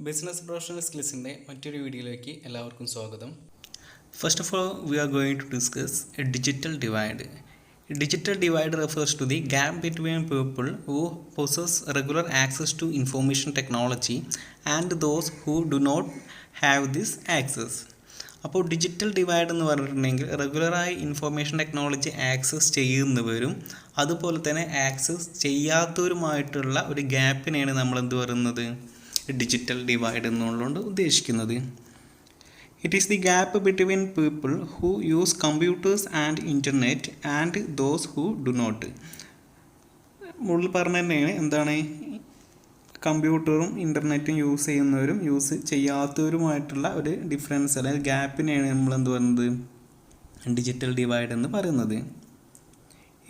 Business professional സ്കിൽസിൻ്റെ മറ്റൊരു വീഡിയോയിലേക്ക് എല്ലാവർക്കും സ്വാഗതം. First of all, we are going to discuss a digital divide. A digital divide refers to the gap between people who possess regular access to information technology and those who do not have this access. അപ്പോൾ digital divide എന്ന് പറഞ്ഞിട്ടുണ്ടെങ്കിൽ റെഗുലറായി information technology access ചെയ്യുന്നവരും അതുപോലെ തന്നെ access ചെയ്യാത്തവരുമായിട്ടുള്ള ഒരു ഗ്യാപ്പിനെയാണ് നമ്മൾ എന്ത് പറയുന്നത് ഡിജിറ്റൽ ഡിവൈഡ് എന്നുള്ളതുകൊണ്ട് ഉദ്ദേശിക്കുന്നത്. It is the gap between people who use computers and internet and those who do not. മുകളിൽ പറഞ്ഞ തന്നെയാണ് എന്താണ് കമ്പ്യൂട്ടറും ഇൻ്റർനെറ്റും യൂസ് ചെയ്യുന്നവരും യൂസ് ചെയ്യാത്തവരുമായിട്ടുള്ള ഒരു ഡിഫറൻസ് അല്ലെങ്കിൽ ഗ്യാപ്പിനെയാണ് നമ്മൾ എന്ത് പറയുന്നത് ഡിജിറ്റൽ ഡിവൈഡ് എന്ന് പറയുന്നത്.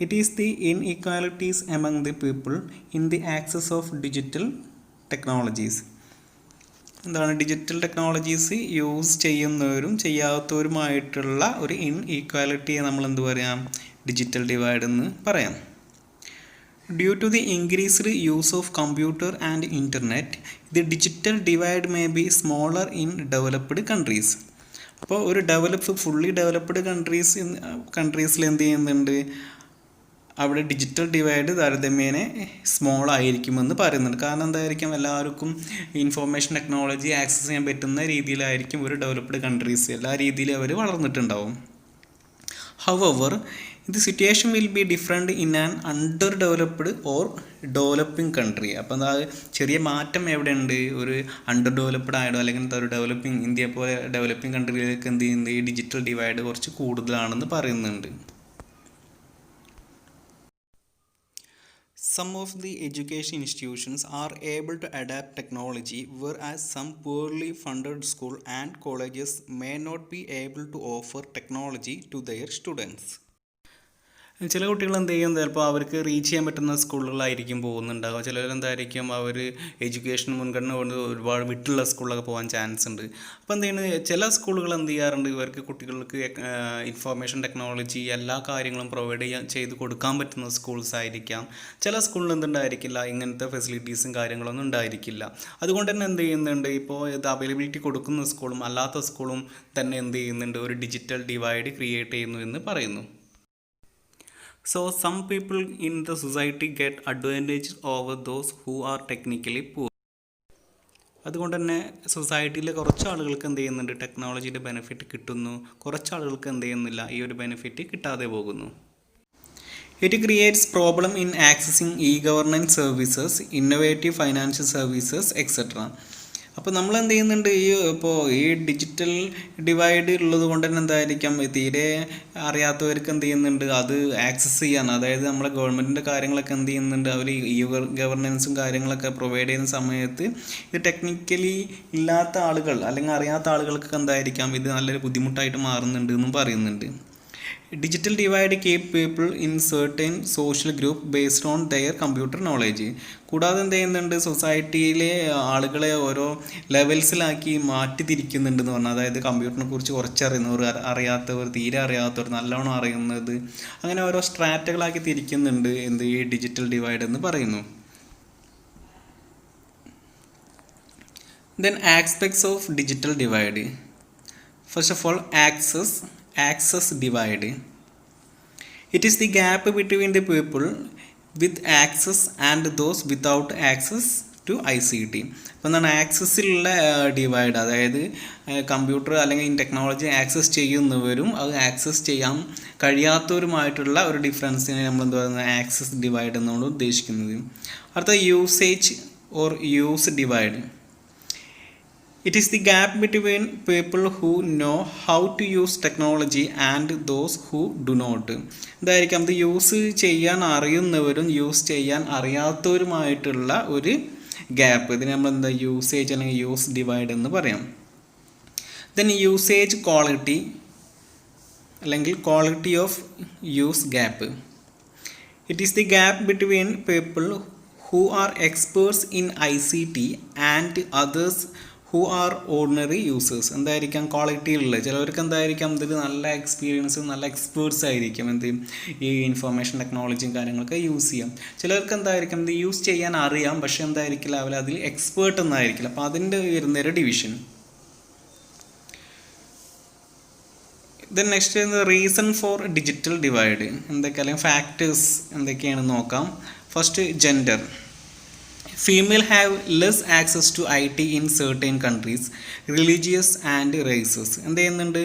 It is the inequalities among the people in the access of digital technologies. എന്താണ് ഡിജിറ്റൽ ടെക്നോളജീസ് യൂസ് ചെയ്യുന്നവരും ചെയ്യാത്തവരുമായിട്ടുള്ള ഒരു ഇൻഇക്വാലിറ്റിയെ നമ്മൾ എന്ത് പറയാം ഡിജിറ്റൽ ഡിവൈഡ് എന്ന് പറയാം. Due to the increased use of computer and internet the digital divide may be smaller in developed countries. അപ്പോൾ ഒരു ഫുള്ളി ഡെവലപ്ഡ് കൺട്രീസിൽ എന്ത് ചെയ്യുന്നുണ്ട്, അവിടെ ഡിജിറ്റൽ ഡിവൈഡ് താരതമ്യേന സ്മോൾ ആയിരിക്കുമെന്ന് പറയുന്നുണ്ട്. കാരണം എന്തായിരിക്കും, എല്ലാവർക്കും ഇൻഫോർമേഷൻ ടെക്നോളജി ആക്സസ് ചെയ്യാൻ പറ്റുന്ന രീതിയിലായിരിക്കും ഒരു ഡെവലപ്ഡ് കൺട്രീസ് എല്ലാ രീതിയിലും അവർ വളർന്നിട്ടുണ്ടാവും. However the situation will be different in an underdeveloped or developing country. അപ്പോൾ എന്താ ചെറിയ മാറ്റം എവിടെയുണ്ട്, ഒരു അണ്ടർ ഡെവലപ്ഡ് ആയിടോ അല്ലെങ്കിൽ ഒരു ഡെവലപ്പിംഗ് ഇന്ത്യ പോലെ ഡെവലപ്പിംഗ് കൺട്രിയിലേക്ക് എന്ത് ചെയ്യുന്നത് ഈ ഡിജിറ്റൽ ഡിവൈഡ് കുറച്ച് കൂടുതലാണെന്ന് പറയുന്നുണ്ട്. Some of the education institutions are able to adapt technology, whereas some poorly funded schools and colleges may not be able to offer technology to their students. ചില കുട്ടികൾ എന്ത് ചെയ്യും, ചിലപ്പോൾ അവർക്ക് റീച്ച് ചെയ്യാൻ പറ്റുന്ന സ്കൂളുകളായിരിക്കും പോകുന്നുണ്ടാകുക. ചിലരെന്തായിരിക്കും അവർ എഡ്യൂക്കേഷൻ മുൻഗണന കൊണ്ട് ഒരുപാട് വിട്ടുള്ള സ്കൂളിലൊക്കെ പോകാൻ ചാൻസ് ഉണ്ട്. അപ്പോൾ എന്ത് ചെയ്യുന്നത്, ചില സ്കൂളുകൾ എന്ത് ചെയ്യാറുണ്ട്, ഇവർക്ക് കുട്ടികൾക്ക് ഇൻഫോർമേഷൻ ടെക്നോളജി എല്ലാ കാര്യങ്ങളും പ്രൊവൈഡ് ചെയ്ത് കൊടുക്കാൻ പറ്റുന്ന സ്കൂൾസ് ആയിരിക്കാം. ചില സ്കൂളിൽ എന്തുണ്ടായിരിക്കില്ല, ഇങ്ങനത്തെ ഫെസിലിറ്റീസും കാര്യങ്ങളൊന്നും ഉണ്ടായിരിക്കില്ല. അതുകൊണ്ട് തന്നെ എന്ത് ചെയ്യുന്നുണ്ട്, ഇപ്പോൾ ഇത് അവൈലബിലിറ്റി കൊടുക്കുന്ന സ്കൂളും അല്ലാത്ത സ്കൂളും തന്നെ എന്ത് ചെയ്യുന്നുണ്ട്, ഒരു ഡിജിറ്റൽ ഡിവൈഡ് ക്രിയേറ്റ് ചെയ്യുന്നു എന്ന് പറയുന്നു. So some people in the society get advantage over those who are technically poor. അതുകൊണ്ട് തന്നെ സൊസൈറ്റിയിലെ കുറച്ച് ആളുകൾക്ക് എന്ത് ചെയ്യുന്നുണ്ട്, ടെക്നോളജിയുടെ ബെനിഫിറ്റ് കിട്ടുന്നു, കുറച്ച് ആളുകൾക്ക് എന്ത് ചെയ്യുന്നില്ല, ഈ ഒരു ബെനിഫിറ്റ് കിട്ടാതെ പോകുന്നു. It creates problem in accessing governance services, innovative financial services etcetera. അപ്പോൾ നമ്മൾ എന്ത് ചെയ്യുന്നുണ്ട്, ഈ ഡിജിറ്റൽ ഡിവൈഡ് ഉള്ളത് കൊണ്ട് തന്നെ എന്തായിരിക്കാം, തീരെ അറിയാത്തവർക്ക് എന്ത് ചെയ്യുന്നുണ്ട് അത് ആക്സസ് ചെയ്യാൻ, അതായത് നമ്മളെ ഗവൺമെൻറ്റിൻ്റെ കാര്യങ്ങളൊക്കെ എന്ത് ചെയ്യുന്നുണ്ട്, അവർ ഗവർണൻസും കാര്യങ്ങളൊക്കെ പ്രൊവൈഡ് ചെയ്യുന്ന സമയത്ത് ഇത് ടെക്നിക്കലി ഇല്ലാത്ത ആളുകൾ അല്ലെങ്കിൽ അറിയാത്ത ആളുകൾക്ക് എന്തായിരിക്കാം ഇത് നല്ലൊരു ബുദ്ധിമുട്ടായിട്ട് മാറുന്നുണ്ട് എന്നും പറയുന്നുണ്ട്. Digital divide keep people in certain social group based on their computer knowledge. കൂടാതെ എന്ത് ചെയ്യുന്നുണ്ട്, സൊസൈറ്റിയിലെ ആളുകളെ ഓരോ ലെവൽസിലാക്കി മാറ്റി തിരിക്കുന്നുണ്ടെന്ന് പറഞ്ഞാൽ, അതായത് കമ്പ്യൂട്ടറിനെ കുറിച്ച് കുറച്ചറിയുന്നവർ, അറിയാത്തവർ, തീരെ അറിയാത്തവർ, നല്ലോണം അറിയുന്നത്, അങ്ങനെ ഓരോ സ്ട്രാറ്റകളാക്കി തിരിക്കുന്നുണ്ട് ഈ ഡിജിറ്റൽ ഡിവൈഡ് എന്ന് പറയുന്നു. Then aspects of digital divide. First of all access divide. It is the gap between the people with access and those without access to ICT. അപ്പോൾ എന്താണ് ആക്സസ്സിലുള്ള ഡിവൈഡ്, അതായത് കമ്പ്യൂട്ടർ അല്ലെങ്കിൽ ടെക്നോളജി ആക്സസ് ചെയ്യുന്നവരും അത് access ചെയ്യാൻ കഴിയാത്തവരുമായിട്ടുള്ള ഒരു ഡിഫറൻസിനെ നമ്മൾ എന്താ പറയുന്നത് ആക്സസ് ഡിവൈഡ് എന്നാണ് ഉദ്ദേശിക്കുന്നത്. അടുത്ത usage or use divide. It is the gap between people who know how to use technology and those who do not. ഇതായിരിക്കാം ഇത് യൂസ് ചെയ്യാൻ അറിയുന്നവരും യൂസ് ചെയ്യാൻ അറിയാത്തവരുമായിട്ടുള്ള ഒരു ഗ്യാപ്പ്. ഇതിന് നമ്മൾ എന്താ യൂസേജ് അല്ലെങ്കിൽ യൂസ് ഡിവൈഡ് എന്ന് പറയാം. ദെൻ യൂസേജ് ക്വാളിറ്റി അല്ലെങ്കിൽ quality of use gap. It is the gap between people who are experts in ICT and others who are ordinary users എന്തായിരിക്കാം ക്വാളിറ്റിയിലുള്ള ചിലവർക്ക് എന്തായിരിക്കാം ഇതിൽ നല്ല എക്സ്പീരിയൻസ് നല്ല എക്സ്പേർട്സ് ആയിരിക്കും എന്ത് ഈ ഇൻഫർമേഷൻ ടെക്നോളജിയും കാര്യങ്ങളൊക്കെ യൂസ് ചെയ്യാം. ചിലർക്ക് എന്തായിരിക്കും ഇത് യൂസ് ചെയ്യാൻ അറിയാം പക്ഷെ എന്തായിരിക്കില്ല അവർ അതിൽ എക്സ്പേർട്ട് ഒന്നായിരിക്കില്ല. അപ്പോൾ അതിൻ്റെ വരുന്നൊരു division. Then next reason for digital divide എന്തൊക്കെ അല്ലെങ്കിൽ ഫാക്ടേഴ്സ് എന്തൊക്കെയാണെന്ന് നോക്കാം. First gender. Female have less access to IT in certain countries, religious and races. എന്ത് ചെയ്യുന്നുണ്ട്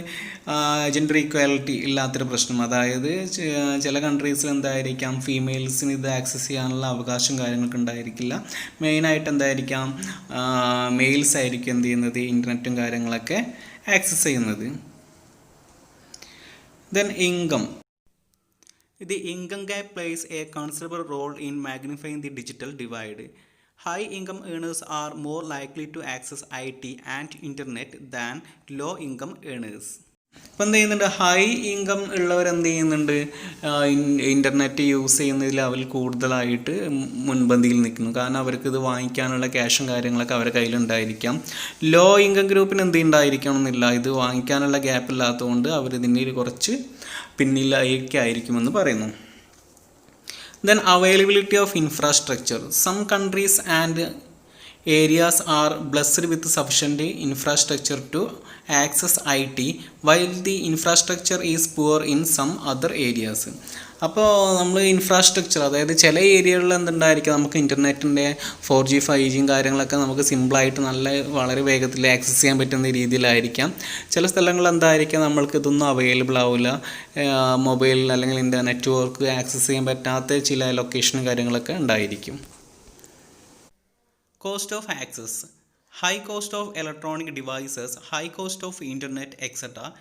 ജെൻഡർ ഈക്വാലിറ്റി ഇല്ലാത്തൊരു പ്രശ്നം. അതായത് ചില കൺട്രീസിൽ എന്തായിരിക്കാം ഫീമെയിൽസിന് ഇത് ആക്സസ് ചെയ്യാനുള്ള അവകാശം കാര്യങ്ങളൊക്കെ ഉണ്ടായിരിക്കില്ല. മെയിനായിട്ട് എന്തായിരിക്കാം മെയിൽസ് ആയിരിക്കും എന്ത് ചെയ്യുന്നത് ഇൻ്റർനെറ്റും കാര്യങ്ങളൊക്കെ ആക്സസ് ചെയ്യുന്നത്. Then income. The income gap plays a considerable role in magnifying the digital divide. High income earners are more likely to access IT and internet than low income earners. ഇപ്പം എന്ത് ചെയ്യുന്നുണ്ട് high income ഉള്ളവർ എന്ത് ചെയ്യുന്നുണ്ട് internet use ചെയ്യുന്നതിൽ അവർ കൂടുതലായിട്ട് മുൻപന്തിയിൽ നിൽക്കുന്നു. കാരണം അവർക്ക് ഇത് വാങ്ങിക്കാനുള്ള ക്യാഷും കാര്യങ്ങളൊക്കെ അവരുടെ കയ്യിലുണ്ടായിരിക്കാം. ലോ ഇൻകം ഗ്രൂപ്പിന് എന്ത് ഉണ്ടായിരിക്കണം എന്നില്ല, ഇത് വാങ്ങിക്കാനുള്ള ഗ്യാപ്പ് ഇല്ലാത്തതുകൊണ്ട് അവരിതിൻ്റെ കുറച്ച് പിന്നിലായിരിക്കുമെന്ന് പറയുന്നു. Then availability of infrastructure. Some countries and areas are blessed with sufficient infrastructure to access IT, while the infrastructure is poor in some other areas. അപ്പോൾ നമ്മൾ ഇൻഫ്രാസ്ട്രക്ചർ അതായത് ചില ഏരിയകളിൽ എന്തുണ്ടായിരിക്കും നമുക്ക് ഇൻ്റർനെറ്റിൻ്റെ 4G 5G കാര്യങ്ങളൊക്കെ നമുക്ക് സിമ്പിളായിട്ട് വളരെ വേഗത്തിൽ ആക്സസ് ചെയ്യാൻ പറ്റുന്ന രീതിയിലായിരിക്കാം. ചില സ്ഥലങ്ങളിൽ എന്തായിരിക്കാം നമ്മൾക്ക് ഇതൊന്നും അവൈലബിൾ ആവില്ല, മൊബൈൽ അല്ലെങ്കിൽ നെറ്റ്വർക്ക് ആക്സസ് ചെയ്യാൻ പറ്റാത്ത ചില ലൊക്കേഷനും കാര്യങ്ങളൊക്കെ ഉണ്ടായിരിക്കും. Cost of access. High cost of electronic devices, high cost of internet etcetera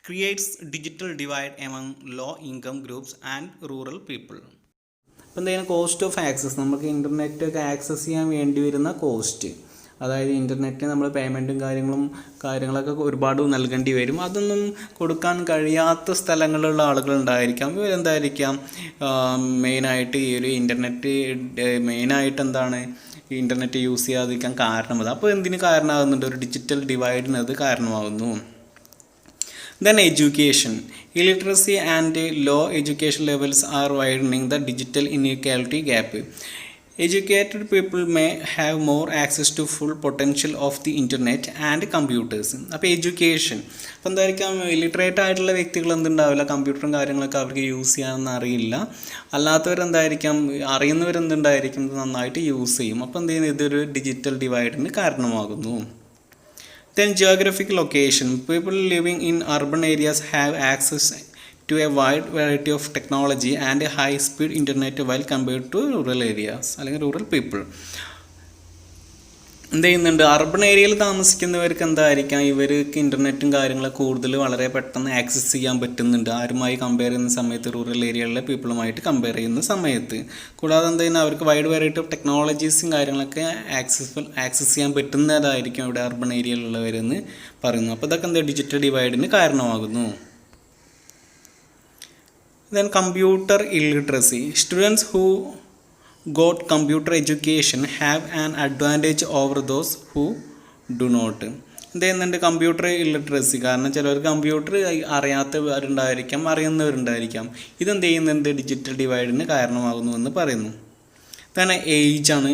creates digital divide among low income groups and rural people. അപ്പോൾ എന്തെങ്കിലും കോസ്റ്റ് ഓഫ് ആക്സസ് നമുക്ക് ഇൻ്റർനെറ്റൊക്കെ ആക്സസ് ചെയ്യാൻ വേണ്ടി വരുന്ന കോസ്റ്റ്, അതായത് ഇൻ്റർനെറ്റിന് നമ്മൾ പേയ്മെൻറ്റും കാര്യങ്ങളൊക്കെ ഒരുപാട് നൽകേണ്ടി വരും. അതൊന്നും കൊടുക്കാൻ കഴിയാത്ത സ്ഥലങ്ങളിലുള്ള ആളുകളുണ്ടായിരിക്കാം. ഇവരെന്തായിരിക്കാം മെയിനായിട്ട് ഈ ഒരു ഇൻ്റർനെറ്റ് മെയിനായിട്ട് എന്താണ് ഇൻ്റർനെറ്റ് യൂസ് ചെയ്യാതിരിക്കാൻ കാരണമത്. അപ്പോൾ എന്തിന് കാരണമാകുന്നുണ്ട് ഒരു ഡിജിറ്റൽ ഡിവൈഡിന് അത് കാരണമാകുന്നു. Then education. Illiteracy and low education levels are widening the digital inequality gap. Educated people may have more access to full potential of the internet and computers. അപ്പോൾ എഡ്യൂക്കേഷൻ അപ്പോൾ എന്തായിരിക്കാം ഇലിറ്ററേറ്റ് ആയിട്ടുള്ള വ്യക്തികൾ എന്തുണ്ടാവില്ല, കമ്പ്യൂട്ടറും കാര്യങ്ങളൊക്കെ അവർക്ക് യൂസ് ചെയ്യാനൊന്നും അറിയില്ല. അല്ലാത്തവരെന്തായിരിക്കാം അറിയുന്നവരെന്തുണ്ടായിരിക്കും നന്നായിട്ട് യൂസ് ചെയ്യും. അപ്പോൾ എന്ത് ചെയ്യുന്നത് ഇതൊരു ഡിജിറ്റൽ ഡിവൈഡിന് കാരണമാകുന്നു. Then geographic location. People living in urban areas have access to a wide variety of technology and a high-speed internet while compared to rural areas അല്ലെങ്കിൽ rural people. എന്ത് ചെയ്യുന്നുണ്ട് അർബൺ ഏരിയയിൽ താമസിക്കുന്നവർക്ക് എന്തായിരിക്കാം ഇവർക്ക് ഇൻ്റർനെറ്റും കാര്യങ്ങളൊക്കെ കൂടുതൽ വളരെ പെട്ടെന്ന് ആക്സസ് ചെയ്യാൻ പറ്റുന്നുണ്ട് ആരുമായി കമ്പയർ ചെയ്യുന്ന സമയത്ത് റൂറൽ ഏരിയയിലെ പീപ്പിളുമായിട്ട് കമ്പയർ ചെയ്യുന്ന സമയത്ത്. കൂടാതെ എന്ത് ചെയ്യുന്നത് അവർക്ക് വൈഡ് വെറൈറ്റി ഓഫ് ടെക്നോളജീസും കാര്യങ്ങളൊക്കെ ആക്സസ് ചെയ്യാൻ പറ്റുന്നതായിരിക്കും ഇവിടെ അർബൺ ഏരിയയിലുള്ളവരെന്ന് പറയുന്നു. അപ്പോൾ ഇതൊക്കെ എന്താ ഡിജിറ്റൽ ഡിവൈഡിന് കാരണമാകുന്നു. Then computer illiteracy. Students who got computer education have an advantage over those who do not. എന്ത് ചെയ്യുന്നുണ്ട് കമ്പ്യൂട്ടർ ഇല്ലിറ്ററസി, കാരണം ചിലവർക്ക് കമ്പ്യൂട്ടർ അറിയാത്തവരുണ്ടായിരിക്കാം അറിയുന്നവരുണ്ടായിരിക്കാം. ഇതെന്ത് ചെയ്യുന്നുണ്ട് ഡിജിറ്റൽ ഡിവൈഡിന് കാരണമാകുന്നു എന്ന് പറയുന്നു. തന്നെ ഏജാണ്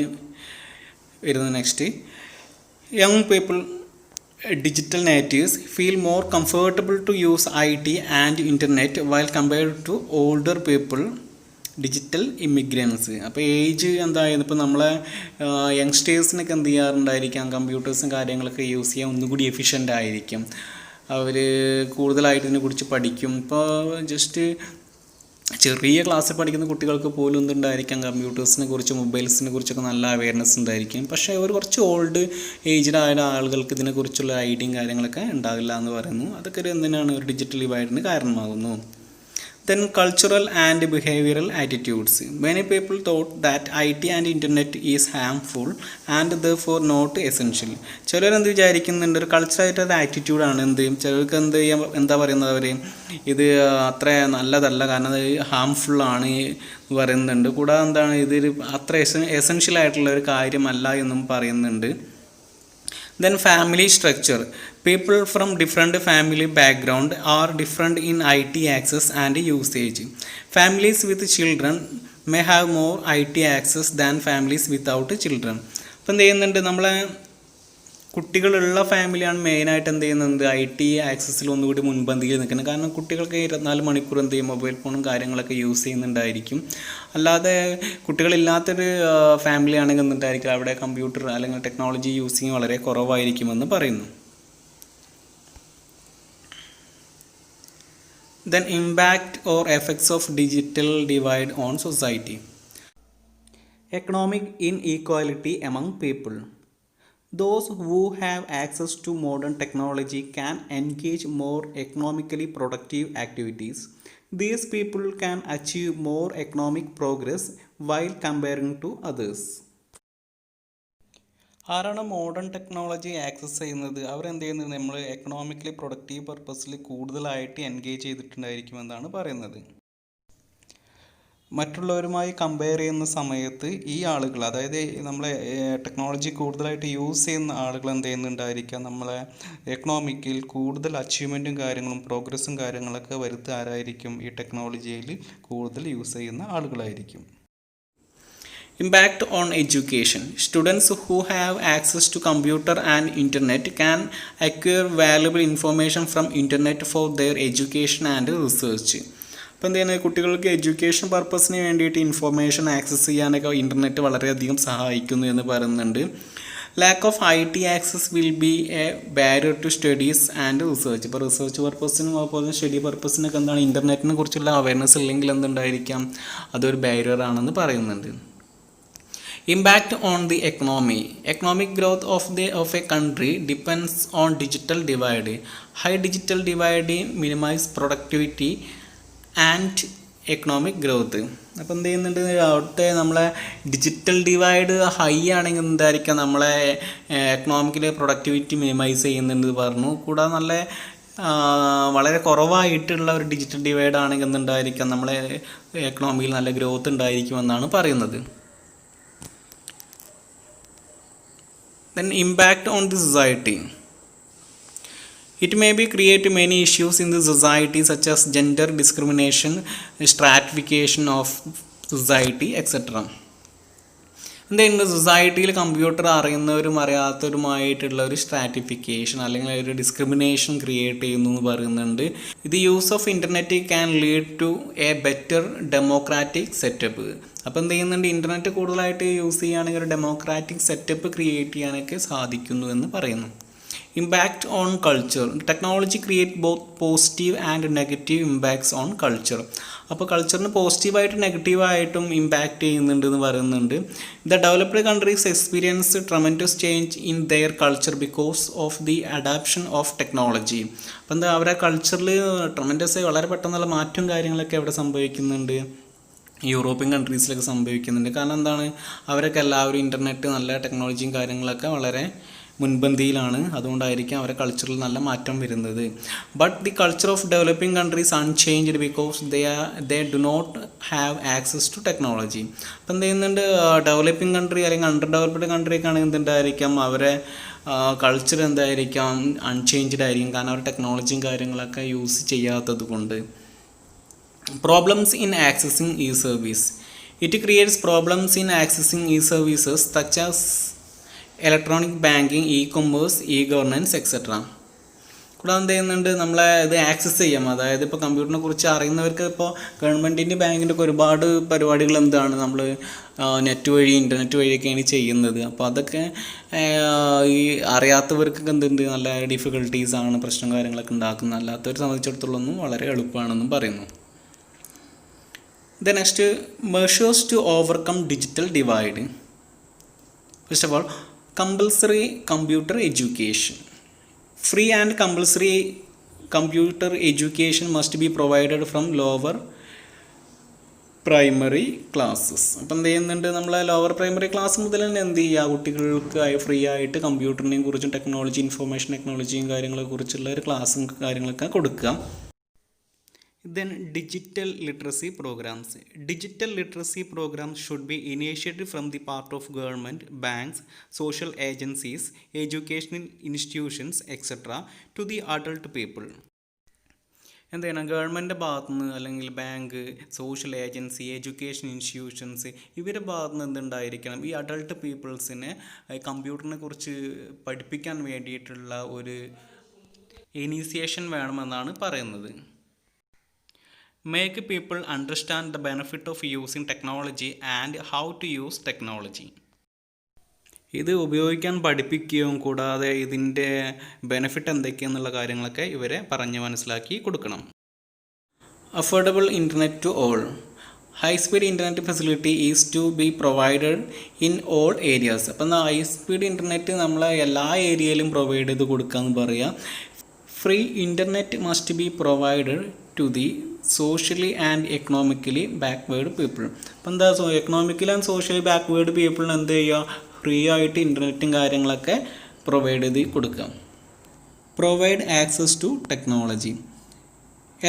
വരുന്നത്. Next young people digital natives feel more comfortable to use IT and internet while compared to older people, digital immigrants. അപ്പോൾ ഏജ് എന്തായിരുന്നു ഇപ്പോൾ നമ്മളെ യങ്സ്റ്റേഴ്സിനൊക്കെ എന്ത് ചെയ്യാറുണ്ടായിരിക്കാം കമ്പ്യൂട്ടേഴ്സും കാര്യങ്ങളൊക്കെ യൂസ് ചെയ്യാൻ ഒന്നുകൂടി എഫിഷ്യൻ്റ് ആയിരിക്കും. അവർ കൂടുതലായിട്ട് ഇതിനെക്കുറിച്ച് പഠിക്കും. ഇപ്പോൾ ജസ്റ്റ് ചെറിയ ക്ലാസ്സിൽ പഠിക്കുന്ന കുട്ടികൾക്ക് പോലും എന്തുണ്ടായിരിക്കാം കമ്പ്യൂട്ടേഴ്സിനെ കുറിച്ച് മൊബൈൽസിനെ കുറിച്ചൊക്കെ നല്ല അവയർനെസ് ഉണ്ടായിരിക്കും. പക്ഷേ അവർ കുറച്ച് ഓൾഡ് ഏജ്ഡ് ആയ ആളുകൾക്ക് ഇതിനെക്കുറിച്ചുള്ള ഐഡിയയും കാര്യങ്ങളൊക്കെ ഉണ്ടാകില്ല എന്ന് പറയുന്നു. അതൊക്കെ ഒരു എന്തിനാണ് ഒരു ഡിജിറ്റൽ ഡിവൈഡിന് കാരണമാകുന്നു. Then cultural and behavioral attitudes. Many people thought that IT and internet is harmful and therefore not essential. ചിലരെന്ത് വിചാരിക്കുന്നുണ്ട് ഒരു കൾച്ചറായിട്ടൊരു ആറ്റിറ്റ്യൂഡാണ് എന്ത് ചിലർക്ക് എന്ത് ചെയ്യാൻ എന്താ പറയുന്നത് അവർ ഇത് അത്ര നല്ലതല്ല കാരണം അത് ഹാംഫുള്ളാണ് പറയുന്നുണ്ട്. കൂടാതെ എന്താണ് ഇതൊരു അത്ര എസെൻഷ്യൽ ആയിട്ടുള്ള ഒരു കാര്യമല്ല എന്നും പറയുന്നുണ്ട്. Then family structure. People from different family background are different in IT access and usage. Families with children may have more IT access than families without children. അപ്പം എന്ത് ചെയ്യുന്നുണ്ട്, നമ്മളെ കുട്ടികളുള്ള ഫാമിലിയാണ് മെയിനായിട്ട് എന്ത് ചെയ്യുന്നത് ഐ ടി ആക്സസിൽ ഒന്നുകൂടി മുൻപന്തിയിൽ നിൽക്കുന്നത്. കാരണം കുട്ടികൾക്ക് 24 മണിക്കൂർ എന്ത് ചെയ്യും മൊബൈൽ ഫോണും കാര്യങ്ങളൊക്കെ യൂസ് ചെയ്യുന്നുണ്ടായിരിക്കും. അല്ലാതെ കുട്ടികളില്ലാത്തൊരു ഫാമിലി ആണെങ്കിൽ എന്തുണ്ടായിരിക്കും അവിടെ കമ്പ്യൂട്ടർ അല്ലെങ്കിൽ ടെക്നോളജി യൂസിങ് വളരെ കുറവായിരിക്കുമെന്ന് പറയുന്നു. Then impact or effects of digital divide on society. Economic inequality among people. Those who have access to modern technology can engage more economically productive activities. These people can achieve more economic progress while comparing to others. ആരാണ് modern technology access ചെയ്യുന്നത്, അവരെന്ത് ചെയ്യുന്നത് നമ്മൾ economically productive പർപ്പസിൽ കൂടുതലായിട്ട് engage ചെയ്തിട്ടുണ്ടായിരിക്കുമെന്നാണ് പറയുന്നത്. മറ്റുള്ളവരുമായി compare ചെയ്യുന്ന സമയത്ത് ഈ ആളുകൾ, അതായത് നമ്മളെ ടെക്നോളജി കൂടുതലായിട്ട് യൂസ് ചെയ്യുന്ന ആളുകൾ എന്ത് ചെയ്യുന്നുണ്ടായിരിക്കാം നമ്മളെ എക്കണോമിക്കിൽ കൂടുതൽ അച്ചീവ്മെൻറ്റും കാര്യങ്ങളും പ്രോഗ്രസ്സും കാര്യങ്ങളൊക്കെ വരുത്തുക ആരായിരിക്കും, ഈ ടെക്നോളജിയിൽ കൂടുതൽ യൂസ് ചെയ്യുന്ന ആളുകളായിരിക്കും. Impact on education. Students who have access to computer and internet can acquire valuable information from internet for their education and research. അപ്പോൾ എന്ത് ചെയ്യുന്നത്, കുട്ടികൾക്ക് എഡ്യൂക്കേഷൻ പർപ്പസിന് വേണ്ടിയിട്ട് ഇൻഫോർമേഷൻ ആക്സസ് ചെയ്യാനൊക്കെ ഇൻ്റർനെറ്റ് വളരെയധികം സഹായിക്കുന്നു എന്ന് പറയുന്നുണ്ട്. Lack of IT access will be a barrier to studies and research. ഇപ്പോൾ റിസർച്ച് പർപ്പസിനും അതുപോലെ സ്റ്റഡി പർപ്പസിനൊക്കെ എന്താണ് ഇൻ്റർനെറ്റിനെ കുറിച്ചുള്ള അവയർനെസ് ഇല്ലെങ്കിൽ എന്തുണ്ടായിരിക്കാം, അതൊരു ബാരിയർ ആണെന്ന് പറയുന്നുണ്ട്. Impact on the economy. Economic growth of a country depends on digital divide. High digital divide minimize productivity and economic growth. അപ്പോൾ എന്ത് ചെയ്യുന്നുണ്ട്, അവിടുത്തെ നമ്മളെ ഡിജിറ്റൽ ഡിവൈഡ് ഹൈ ആണെങ്കിൽ എന്തായിരിക്കാം നമ്മളെ എക്കണോമിക്കലി പ്രൊഡക്ടിവിറ്റി മിനിമൈസ് ചെയ്യുന്നുണ്ട് പറഞ്ഞു. കൂടാതെ നല്ല വളരെ കുറവായിട്ടുള്ള ഒരു ഡിജിറ്റൽ ഡിവൈഡ് ആണെങ്കിൽ എന്തുണ്ടായിരിക്കാം നമ്മളെ എക്കണോമിയിൽ നല്ല ഗ്രോത്ത് ഉണ്ടായിരിക്കുമെന്നാണ് പറയുന്നത്. Then impact on the society. It may be create many issues in the society such as gender discrimination, stratification of society, etc. എന്തെങ്കിലും സൊസൈറ്റിയിൽ കമ്പ്യൂട്ടർ അറിയുന്നവരും അറിയാത്തവരുമായിട്ടുള്ള ഒരു സ്ട്രാറ്റിഫിക്കേഷൻ അല്ലെങ്കിൽ ഒരു ഡിസ്ക്രിമിനേഷൻ ക്രിയേറ്റ് ചെയ്യുന്നു എന്ന് പറയുന്നുണ്ട്. ഇത് use of internet can lead to a better democratic setup. അപ്പോൾ എന്ത് ചെയ്യുന്നുണ്ട്, ഇൻ്റർനെറ്റ് കൂടുതലായിട്ട് യൂസ് ചെയ്യുകയാണെങ്കിൽ ഒരു ഡെമോക്രാറ്റിക് സെറ്റപ്പ് ക്രിയേറ്റ് ചെയ്യാനൊക്കെ സാധിക്കുന്നു എന്ന് പറയുന്നു. Impact on culture. Technology create both positive and negative impacts on culture. അപ്പോൾ കൾച്ചറിന് പോസിറ്റീവായിട്ടും നെഗറ്റീവായിട്ടും ഇമ്പാക്റ്റ് ചെയ്യുന്നുണ്ട് എന്ന് പറയുന്നുണ്ട്. The developed countries experience tremendous change in there culture because of the adaption of technology. അപ്പോൾ എന്താ അവരുടെ കൾച്ചറിൽ ട്രമൻഡസ് വളരെ പെട്ടെന്നുള്ള മാറ്റവും കാര്യങ്ങളൊക്കെ എവിടെ സംഭവിക്കുന്നുണ്ട്, യൂറോപ്യൻ കൺട്രീസിലൊക്കെ സംഭവിക്കുന്നുണ്ട്. കാരണം എന്താണ്, അവരൊക്കെ എല്ലാവരും ഇൻ്റർനെറ്റ് നല്ല ടെക്നോളജിയും കാര്യങ്ങളൊക്കെ വളരെ മുൻപന്തിയിലാണ്. അതുകൊണ്ടായിരിക്കും അവരുടെ കൾച്ചറിൽ നല്ല മാറ്റം വരുന്നത്. But the culture of developing countries unchanged because they do not have access to technology. അപ്പം എന്ത് ചെയ്യുന്നുണ്ട്, ഡെവലപ്പിംഗ് കൺട്രി അല്ലെങ്കിൽ അണ്ടർ ഡെവലപ്ഡ് കൺട്രിയൊക്കെ ആണെങ്കിൽ എന്തുണ്ടായിരിക്കാം അവരെ കൾച്ചർ എന്തായിരിക്കാം അൺചേഞ്ച്ഡ് ആയിരിക്കും. കാരണം അവർ ടെക്നോളജിയും കാര്യങ്ങളൊക്കെ യൂസ് ചെയ്യാത്തത് കൊണ്ട്. Problems in accessing e-service. It creates problems in accessing e-services such as electronic banking, e-commerce, e-governance, etc. കൂടാതെ എന്ത് ചെയ്യുന്നുണ്ട്, നമ്മളെ ഇത് ആക്സസ് ചെയ്യാം. അതായത് ഇപ്പോൾ കമ്പ്യൂട്ടറിനെ കുറിച്ച് അറിയുന്നവർക്ക് ഇപ്പോൾ ഗവൺമെൻറ്റിൻ്റെ ബാങ്കിൻ്റെ ഒക്കെ ഒരുപാട് പരിപാടികൾ എന്താണ് നമ്മൾ നെറ്റ് വഴി ഇൻ്റർനെറ്റ് വഴിയൊക്കെയാണ് ചെയ്യുന്നത്. അപ്പോൾ അതൊക്കെ ഈ അറിയാത്തവർക്കൊക്കെ എന്തുണ്ട് നല്ല ഡിഫിക്കൽട്ടീസാണ്, പ്രശ്നം കാര്യങ്ങളൊക്കെ ഉണ്ടാക്കുന്നത്. അല്ലാത്തവരെ സംബന്ധിച്ചിടത്തോളം വളരെ എളുപ്പമാണെന്നും പറയുന്നു. The next, measures to overcome digital divide. First of all, compulsory computer education. Free and compulsory computer education must be provided from lower primary classes. അപ്പം എന്ത് ചെയ്യുന്നുണ്ട്, നമ്മൾ ലോവർ പ്രൈമറി ക്ലാസ് മുതൽ തന്നെ എന്ത് ചെയ്യുക, കുട്ടികൾക്ക് ഫ്രീ ആയിട്ട് കമ്പ്യൂട്ടറിനെയും കുറിച്ചും ഇൻഫോർമേഷൻ ടെക്നോളജിയും കാര്യങ്ങളെ കുറിച്ചുള്ള ഒരു ക്ലാസ്സും കാര്യങ്ങളൊക്കെ കൊടുക്കുക. Then digital literacy programs. Digital literacy programs should be initiated from the part of government, banks, social agencies, educational institutions, etc. to the adult people. എന്താണ് ഗവൺമെൻറ് ഭാഗത്തുനിന്ന് അല്ലെങ്കിൽ bank, social agency, education institutions ഇവരുടെ ഭാഗത്തുനിന്ന് എന്തുണ്ടായിരിക്കണം, ഈ adult പീപ്പിൾസിനെ കമ്പ്യൂട്ടറിനെ കുറിച്ച് പഠിപ്പിക്കാൻ വേണ്ടിയിട്ടുള്ള ഒരു ഇനീസിയേഷൻ വേണമെന്നാണ് പറയുന്നത്. Make people understand the benefit of using technology and how to use technology. ഇത് ഉപയോഗിക്കാൻ പഠിപ്പിക്കുകയും കൂടാതെ ഇതിൻ്റെ ബെനിഫിറ്റ് എന്തൊക്കെയെന്നുള്ള കാര്യങ്ങളൊക്കെ ഇവരെ പറഞ്ഞ് മനസ്സിലാക്കി കൊടുക്കണം. Affordable internet to all. High speed internet facility is to be provided in all areas. അപ്പം ഹൈ സ്പീഡ് ഇൻ്റർനെറ്റ് നമ്മളെ എല്ലാ ഏരിയയിലും പ്രൊവൈഡ് ചെയ്ത് കൊടുക്കാമെന്ന് പറയാം. Free internet must be provided to the socially and economically backward people. അപ്പം എന്താ economically and socially backward പീപ്പിളിന് എന്ത് ചെയ്യുക, ഫ്രീ ആയിട്ട് ഇൻ്റർനെറ്റും കാര്യങ്ങളൊക്കെ പ്രൊവൈഡ് ചെയ്ത് കൊടുക്കാം. Provide access to technology.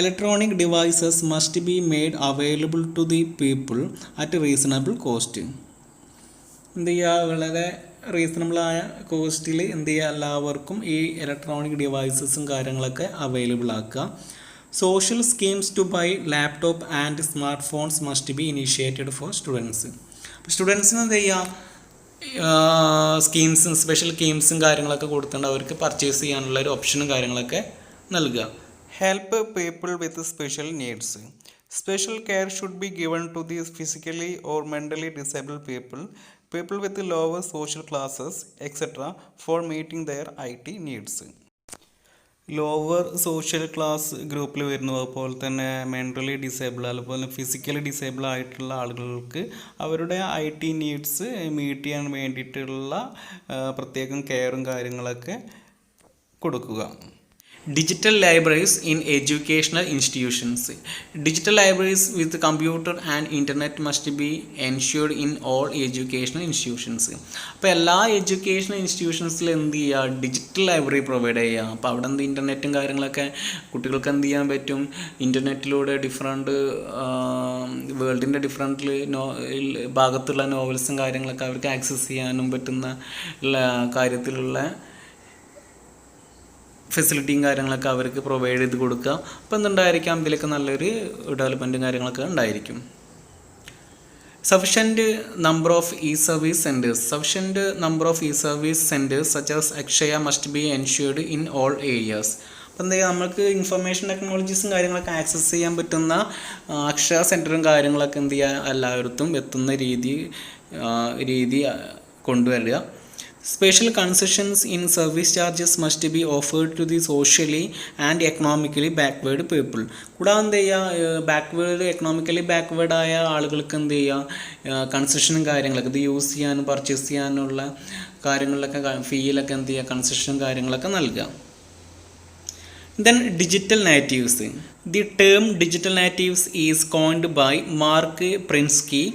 Electronic devices must be made available to the people at reasonable cost. എന്ത് ചെയ്യുക, വളരെ റീസണബിളായ കോസ്റ്റിൽ എന്ത് ചെയ്യുക, എല്ലാവർക്കും ഈ ഇലക്ട്രോണിക് ഡിവൈസസും കാര്യങ്ങളൊക്കെ അവൈലബിൾ ആക്കുക. Social schemes to buy laptop and smart phones must be initiated for students. അപ്പോൾ സ്റ്റുഡൻസിന് എന്ത് ചെയ്യുക, സ്കീംസും സ്പെഷ്യൽ സ്കീംസും കാര്യങ്ങളൊക്കെ കൊടുത്തുകൊണ്ട് അവർക്ക് പർച്ചേസ് ചെയ്യാനുള്ള ഒരു ഓപ്ഷനും കാര്യങ്ങളൊക്കെ നൽകുക. Help people with special needs. Special care should be given to the physically or mentally disabled people with lower social classes, etc. for meeting their IT needs. Lower social class ഗ്രൂപ്പിൽ വരുന്നു, അതുപോലെ തന്നെ mentally disable, അതുപോലെ physically disable ആയിട്ടുള്ള ആളുകൾക്ക് അവരുടെ IT needs meet ചെയ്യാൻ വേണ്ടിയിട്ടുള്ള പ്രത്യേകം കെയറും കാര്യങ്ങളൊക്കെ കൊടുക്കുക. Digital libraries in educational institutions. Digital libraries with computer and internet must be ensured in all educational institutions. അപ്പോൾ എല്ലാ എഡ്യൂക്കേഷണൽ ഇൻസ്റ്റിറ്റ്യൂഷൻസിൽ എന്ത് ചെയ്യുക, ഡിജിറ്റൽ ലൈബ്രറി പ്രൊവൈഡ് ചെയ്യുക. അപ്പോൾ അവിടെ എന്ത് ഇൻ്റർനെറ്റും കാര്യങ്ങളൊക്കെ കുട്ടികൾക്ക് എന്ത് ചെയ്യാൻ പറ്റും, ഇൻ്റർനെറ്റിലൂടെ ഡിഫറെൻറ്റ് വേൾഡിൻ്റെ ഡിഫറെൻറ്റിൽ ഭാഗത്തുള്ള നോവൽസും കാര്യങ്ങളൊക്കെ അവർക്ക് ആക്സസ് ചെയ്യാനും പറ്റുന്ന കാര്യത്തിലുള്ള ഫെസിലിറ്റിയും കാര്യങ്ങളൊക്കെ അവർക്ക് പ്രൊവൈഡ് ചെയ്ത് കൊടുക്കുക. അപ്പോൾ എന്തുണ്ടായിരിക്കാം, ഇതിലൊക്കെ നല്ലൊരു ഡെവലപ്മെൻറ്റും കാര്യങ്ങളൊക്കെ ഉണ്ടായിരിക്കും. Sufficient number of e service centres. Sufficient number of e service centres such as Akshaya must be ensured in all areas. അപ്പോൾ എന്താ ചെയ്യുക, നമുക്ക് ഇൻഫർമേഷൻ ടെക്നോളജീസും കാര്യങ്ങളൊക്കെ ആക്സസ് ചെയ്യാൻ പറ്റുന്ന അക്ഷയ സെൻറ്ററും കാര്യങ്ങളൊക്കെ എന്ത് ചെയ്യുക, എല്ലായിടത്തും എത്തുന്ന രീതി കൊണ്ടുവരിക. Special concessions in service charges must be offered to the socially and economically backward people. കൂടാതെ എന്ത് ചെയ്യുക, എക്കണോമിക്കലി ബാക്ക്വേർഡ് ആയ ആളുകൾക്ക് എന്ത് ചെയ്യുക, കൺസെഷനും കാര്യങ്ങളൊക്കെ ഇത് യൂസ് ചെയ്യാനും പർച്ചേസ് ചെയ്യാനുള്ള കാര്യങ്ങളിലൊക്കെ ഫീയിലൊക്കെ എന്ത് ചെയ്യുക, കൺസെഷനും കാര്യങ്ങളൊക്കെ നൽകുക. Then digital natives. The term digital natives is coined by Mark Prensky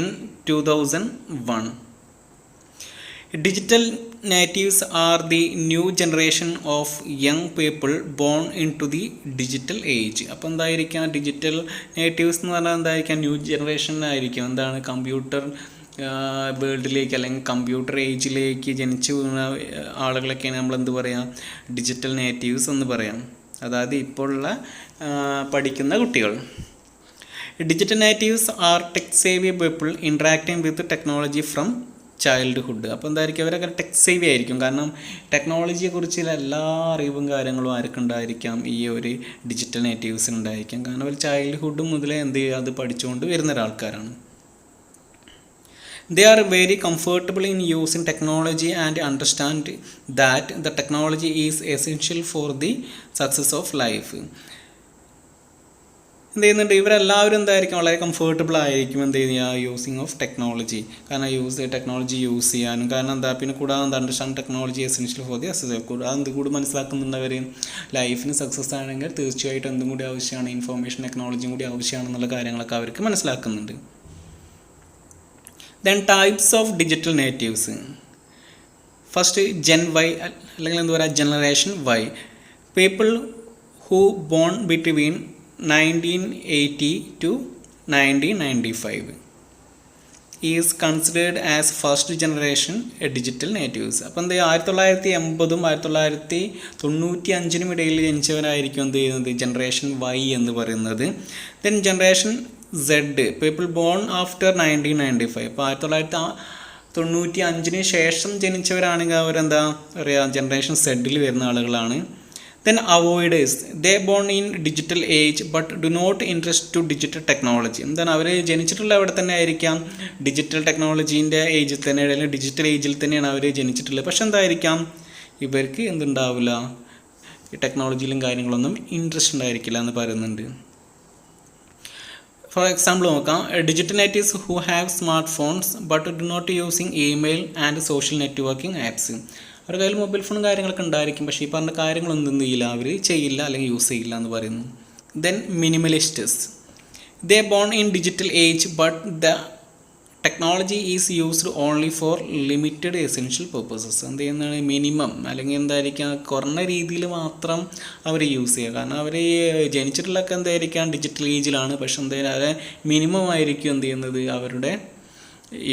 in 2001. Digital natives are the new generation of young people born into the digital age. അപ്പോൾ എന്തായിരിക്കാം, ഡിജിറ്റൽ നേറ്റീവ്സ് എന്ന് പറഞ്ഞാൽ എന്തായിരിക്കാം, ന്യൂ ജനറേഷൻ ആയിരിക്കും. എന്താണ്, computer വേൾഡിലേക്ക് അല്ലെങ്കിൽ computer ഏജിലേക്ക് ജനിച്ചു വീണ ആളുകളൊക്കെയാണ് നമ്മൾ എന്ത് പറയാം, ഡിജിറ്റൽ നേറ്റീവ്സ് എന്ന് പറയാം. അതായത് ഇപ്പോഴുള്ള പഠിക്കുന്ന കുട്ടികൾ. Digital natives are tech savvy people interacting with technology from childhood. അപ്പോൾ എന്തായിരിക്കും, അവരൊക്കെ ടെക് സേവി ആയിരിക്കും. കാരണം ടെക്നോളജിയെക്കുറിച്ചുള്ള എല്ലാ അറിവും കാര്യങ്ങളും ആർക്കുണ്ടായിരിക്കാം, ഈ ഒരു ഡിജിറ്റൽ നേറ്റീവ്സിന് ഉണ്ടായിരിക്കാം. കാരണം അവർ ചൈൽഡ്ഹുഡ് മുതലേ എന്ത് ചെയ്യുക, അത് പഠിച്ചുകൊണ്ട് വരുന്ന ഒരാൾക്കാരാണ്. They are very comfortable in using technology and understand that the technology is essential for the success of life. എന്ത് ചെയ്യുന്നുണ്ട്, ഇവരെല്ലാവരും എന്തായിരിക്കും, വളരെ കംഫർട്ടബിൾ ആയിരിക്കും എന്ത് ചെയ്യുക, യൂസിങ് ഓഫ് ടെക്നോളജി. കാരണം ടെക്നോളജി യൂസ് ചെയ്യാനും, കാരണം എന്താ, പിന്നെ കൂടാതെ എന്താ, understand technology essential for the success. കൂടാതെ എന്ത് കൂടി മനസ്സിലാക്കുന്നുണ്ടവർ, ലൈഫിന് സക്സസ് ആണെങ്കിൽ തീർച്ചയായിട്ടും എന്തും കൂടി ആവശ്യമാണ്, ഇൻഫോർമേഷൻ ടെക്നോളജിയും കൂടി ആവശ്യമാണെന്നുള്ള കാര്യങ്ങളൊക്കെ അവർക്ക് മനസ്സിലാക്കുന്നുണ്ട്. Then types of digital natives. First Gen Y അല്ലെങ്കിൽ എന്താ പറയുക, generation Y. People who born between 1980 to 1995 is considered as first generation digital natives. അപ്പം എന്ത് 1980 1995 ഇടയിൽ ജനിച്ചവരായിരിക്കും എന്ത് ചെയ്യുന്നത് ജനറേഷൻ വൈ എന്ന് പറയുന്നത്. Then generation Z people born after 1995. അപ്പോൾ 1995 ശേഷം ജനിച്ചവരാണെങ്കിൽ അവരെന്താ പറയുക ജനറേഷൻ സെഡിൽ വരുന്ന ആളുകളാണ്. Then avoiders, they born in digital age but do not interest to digital technology. എന്താണ് അവർ ജനിച്ചിട്ടുള്ള അവിടെ തന്നെ ആയിരിക്കാം ഡിജിറ്റൽ ടെക്നോളജീൻ്റെ ഏജിൽ തന്നെ അല്ലെങ്കിൽ ഡിജിറ്റൽ ഏജിൽ തന്നെയാണ് അവർ ജനിച്ചിട്ടുള്ളത്. പക്ഷെ എന്തായിരിക്കാം ഇവർക്ക് എന്തുണ്ടാവില്ല ഈ ടെക്നോളജിയിലും കാര്യങ്ങളൊന്നും ഇൻട്രസ്റ്റ് ഉണ്ടായിരിക്കില്ല എന്ന് പറയുന്നുണ്ട്. ഫോർ എക്സാമ്പിൾ നോക്കാം, digital natives who have smart phones but do not using email and social networking apps. അവരുടെ കയ്യിൽ മൊബൈൽ ഫോണും കാര്യങ്ങളൊക്കെ ഉണ്ടായിരിക്കും, പക്ഷേ ഈ പറഞ്ഞ കാര്യങ്ങളൊന്നും എന്ത് ചെയ്യില്ല അവർ ചെയ്യില്ല അല്ലെങ്കിൽ യൂസ് ചെയ്യില്ല എന്ന് പറയുന്നു. Then minimalists, they born in digital age but the technology is used only for limited essential purposes. എന്ത് ചെയ്യുന്നതാണ് മിനിമം അല്ലെങ്കിൽ എന്തായിരിക്കാം കുറഞ്ഞ രീതിയിൽ മാത്രം അവർ യൂസ് ചെയ്യുക. കാരണം അവർ ജനിച്ചിട്ടുള്ളതൊക്കെ എന്തായിരിക്കാം ഡിജിറ്റൽ ഏജിലാണ്, പക്ഷെ എന്തായാലും അത് മിനിമം ആയിരിക്കും എന്ത് ചെയ്യുന്നത് അവരുടെ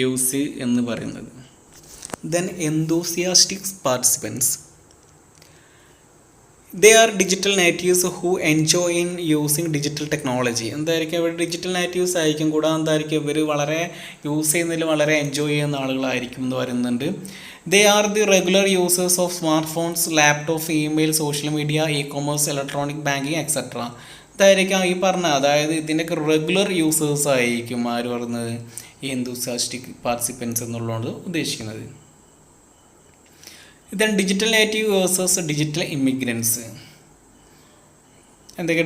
യൂസ് എന്ന് പറയുന്നത്. Then enthusiastic participants, they are digital natives who enjoy in using digital technology. എന്തായിരിക്കും ഇവർ ഡിജിറ്റൽ നേറ്റീവ്സ് ആയിരിക്കും, കൂടാതെ എന്തായിരിക്കും ഇവർ വളരെ യൂസ് ചെയ്യുന്നതിൽ വളരെ എൻജോയ് ചെയ്യുന്ന ആളുകളായിരിക്കും എന്ന് പറയുന്നുണ്ട്. They are the regular users of smartphones, laptops, email, social media, e-commerce, electronic banking, etc. ഇതായിരിക്കാം ഈ പറഞ്ഞ അതായത് ഇതിൻ്റെയൊക്കെ റെഗുലർ യൂസേഴ്സ് ആയിരിക്കും ആര് പറയുന്നത് ഈ enthusiastic participants എന്നുള്ളതുകൊണ്ട് ഉദ്ദേശിക്കുന്നത്. ഇതാണ് digital native versus digital immigrants. എന്തൊക്കെ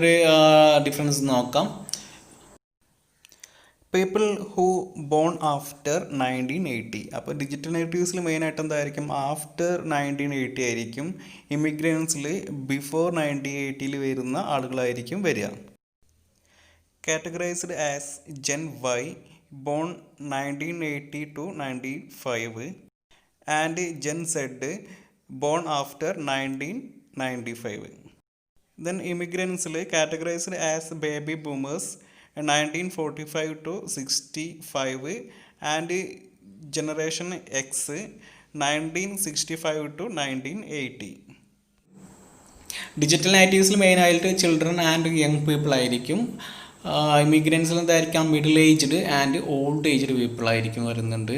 ഡിഫറൻസ് നോക്കാം. People who born after 1980. അപ്പോൾ ഡിജിറ്റൽ നേറ്റീവ്സിൽ മെയിനായിട്ട് എന്തായിരിക്കും ആഫ്റ്റർ 1980 ആയിരിക്കും. ഇമിഗ്രൻസിൽ ബിഫോർ 1980 വരുന്ന ആളുകളായിരിക്കും വരിക. Categorised as Gen Y born 1980 to 95 and Gen Z born after 1995. Then immigrants categorized as baby boomers 1945 to 65 and Generation X 1965 to 1980. Digital നേറ്റീവ്സിൽ മെയിനായിട്ട് ചിൽഡ്രൻ ആൻഡ് യങ് പീപ്പിൾ ആയിരിക്കും. ഇമിഗ്രൻസിൽ എന്തായിരിക്കാം middle aged and old aged people ആയിരിക്കും വരുന്നുണ്ട്.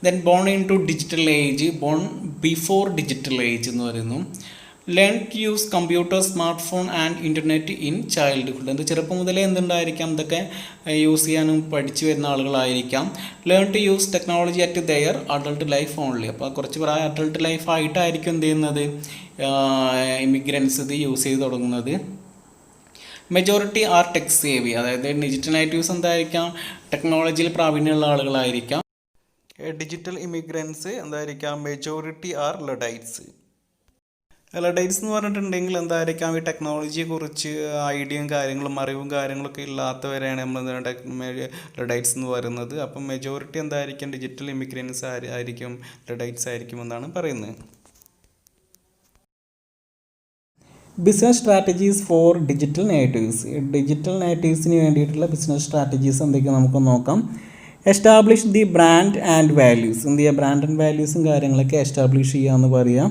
Then born into digital age, born before digital age എന്ന് പറയുന്നു. Learn to use computer, smartphone and internet in childhood. എന്ത് ചെറുപ്പം മുതലേ എന്തുണ്ടായിരിക്കാം ഇതൊക്കെ യൂസ് ചെയ്യാനും പഠിച്ചു വരുന്ന ആളുകളായിരിക്കാം. Learn to use technology at their adult life only. അപ്പോൾ കുറച്ച് പ്രായം അഡൾട്ട് ലൈഫായിട്ടായിരിക്കും എന്ത് ചെയ്യുന്നത് ഇമിഗ്രൻസ് ഇത് യൂസ് ചെയ്ത് തുടങ്ങുന്നത്. മെജോറിറ്റി ആർ ടെക് സേവി, അതായത് ഡിജിറ്റൽ നേറ്റീവ്സ് എന്തായിരിക്കാം ടെക്നോളജിയിൽ പ്രാവീണ്യമുള്ള ആളുകളായിരിക്കാം. ഡിജിറ്റൽ ഇമിഗ്രൻസ് എന്തായിരിക്കാം മെജോറിറ്റി ആർ ലഡൈറ്റ്സ്. ലഡൈറ്റ്സ് എന്ന് പറഞ്ഞിട്ടുണ്ടെങ്കിൽ എന്തായിരിക്കാം ഈ ടെക്നോളജിയെക്കുറിച്ച് ഐഡിയയും കാര്യങ്ങളും അറിവും കാര്യങ്ങളൊക്കെ ഇല്ലാത്തവരെയാണ് നമ്മൾ ലഡൈറ്റ്സ് എന്ന് പറയുന്നത്. അപ്പം മെജോറിറ്റി എന്തായിരിക്കും ഡിജിറ്റൽ ഇമിഗ്രൻസ് ആയിരിക്കും ലഡൈറ്റ്സ് ആയിരിക്കും എന്നാണ് പറയുന്നത്. Business strategies for digital natives. Digital നേറ്റീവ്സിന് വേണ്ടിയിട്ടുള്ള ബിസിനസ് സ്ട്രാറ്റജീസ് എന്തൊക്കെയാണ് നമുക്ക് നോക്കാം. Establish the brand and values. എന്ത് ചെയ്യുക ബ്രാൻഡ് ആൻഡ് വാല്യൂസും കാര്യങ്ങളൊക്കെ എസ്റ്റാബ്ലിഷ് ചെയ്യുക എന്ന് പറയാം.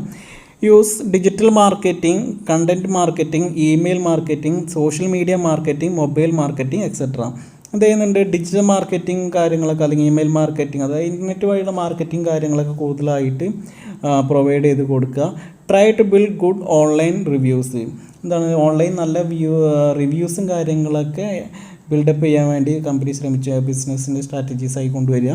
Use digital marketing, content marketing, email marketing, social media marketing, mobile marketing etcetera. എന്ത് ചെയ്യുന്നുണ്ട് ഡിജിറ്റൽ മാർക്കറ്റിംഗ് കാര്യങ്ങളൊക്കെ അല്ലെങ്കിൽ ഇമെയിൽ മാർക്കറ്റിംഗ് അതായത് ഇൻ്റർനെറ്റ് വഴിയുള്ള മാർക്കറ്റിംഗ് കാര്യങ്ങളൊക്കെ കൂടുതലായിട്ട് പ്രൊവൈഡ് ചെയ്ത് കൊടുക്കുക. Try to build good online reviews. എന്താണ് ഓൺലൈൻ നല്ല റിവ്യൂസും കാര്യങ്ങളൊക്കെ ബിൽഡപ്പ് ചെയ്യാൻ വേണ്ടി കമ്പനി ശ്രമിച്ച ബിസിനസ്സിൻ്റെ സ്ട്രാറ്റജീസായി കൊണ്ടുവരിക.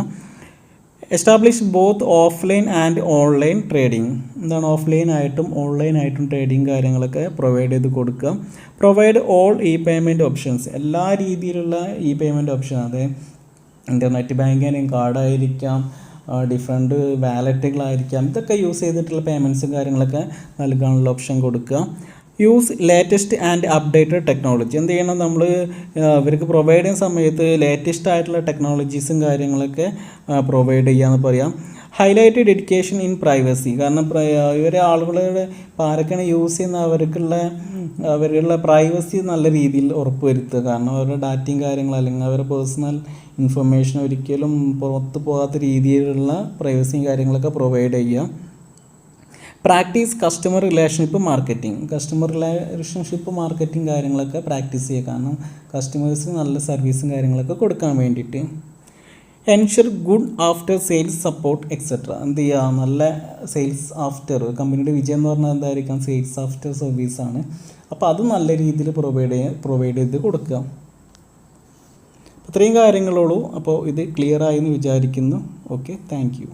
Establish both offline and online trading. എന്താണ് ഓഫ്ലൈനായിട്ടും ഓൺലൈനായിട്ടും ട്രേഡിങ് കാര്യങ്ങളൊക്കെ പ്രൊവൈഡ് ചെയ്ത് കൊടുക്കുക. Provide all E payment options. എല്ലാ രീതിയിലുള്ള ഇ പേയ്മെൻറ്റ് ഓപ്ഷൻ, അതായത് ഇൻ്റർനെറ്റ് ബാങ്കിങ് കാർഡായിരിക്കാം, ഡിഫറെൻറ്റ് വാലറ്റുകളായിരിക്കാം, ഇതൊക്കെ യൂസ് ചെയ്തിട്ടുള്ള പേയ്മെൻറ്റ്സും കാര്യങ്ങളൊക്കെ നൽകാനുള്ള ഓപ്ഷൻ കൊടുക്കുക. Use latest and updated technology. എന്ത് ചെയ്യണം നമ്മൾ ഇവർക്ക് പ്രൊവൈഡ് ചെയ്യുന്ന സമയത്ത് ലേറ്റസ്റ്റ് ആയിട്ടുള്ള ടെക്നോളജീസും കാര്യങ്ങളൊക്കെ പ്രൊവൈഡ് ചെയ്യാമെന്ന് പറയാം. ഹൈലൈറ്റ് ഡെഡിക്കേഷൻ ഇൻ പ്രൈവസി, കാരണം ഇവരെ ആളുകളുടെ ആരൊക്കെയാണ് യൂസ് ചെയ്യുന്ന അവരുടെ പ്രൈവസി നല്ല രീതിയിൽ ഉറപ്പുവരുത്തുക. കാരണം അവരുടെ ഡാറ്റയും കാര്യങ്ങളും അല്ലെങ്കിൽ അവരുടെ പേഴ്സണൽ ഇൻഫർമേഷൻ ഒരിക്കലും പുറത്ത് പോകാത്ത രീതിയിലുള്ള പ്രൈവസിയും കാര്യങ്ങളൊക്കെ പ്രൊവൈഡ് ചെയ്യുക. പ്രാക്ടീസ് കസ്റ്റമർ റിലേഷൻഷിപ്പ് മാർക്കറ്റിംഗ് കാര്യങ്ങളൊക്കെ പ്രാക്ടീസ് ചെയ്യുക. കാരണം കസ്റ്റമേഴ്സിന് നല്ല സർവീസും കാര്യങ്ങളൊക്കെ കൊടുക്കാൻ വേണ്ടിയിട്ട്. Ensure good after sales support etcetera. എന്ത് ചെയ്യുക, നല്ല സെയിൽസ് ആഫ്റ്റർ, കമ്പനിയുടെ വിജയം എന്ന് പറഞ്ഞാൽ എന്തായിരിക്കാം, സെയിൽസ് ആഫ്റ്റർ സർവീസാണ്. അപ്പോൾ അത് നല്ല രീതിയിൽ പ്രൊവൈഡ് ചെയ്ത് കൊടുക്കുക. ഇത്രയും കാര്യങ്ങളുള്ളൂ. അപ്പോൾ ഇത് ക്ലിയർ ആയി എന്ന് വിചാരിക്കുന്നു. Okay, thank you.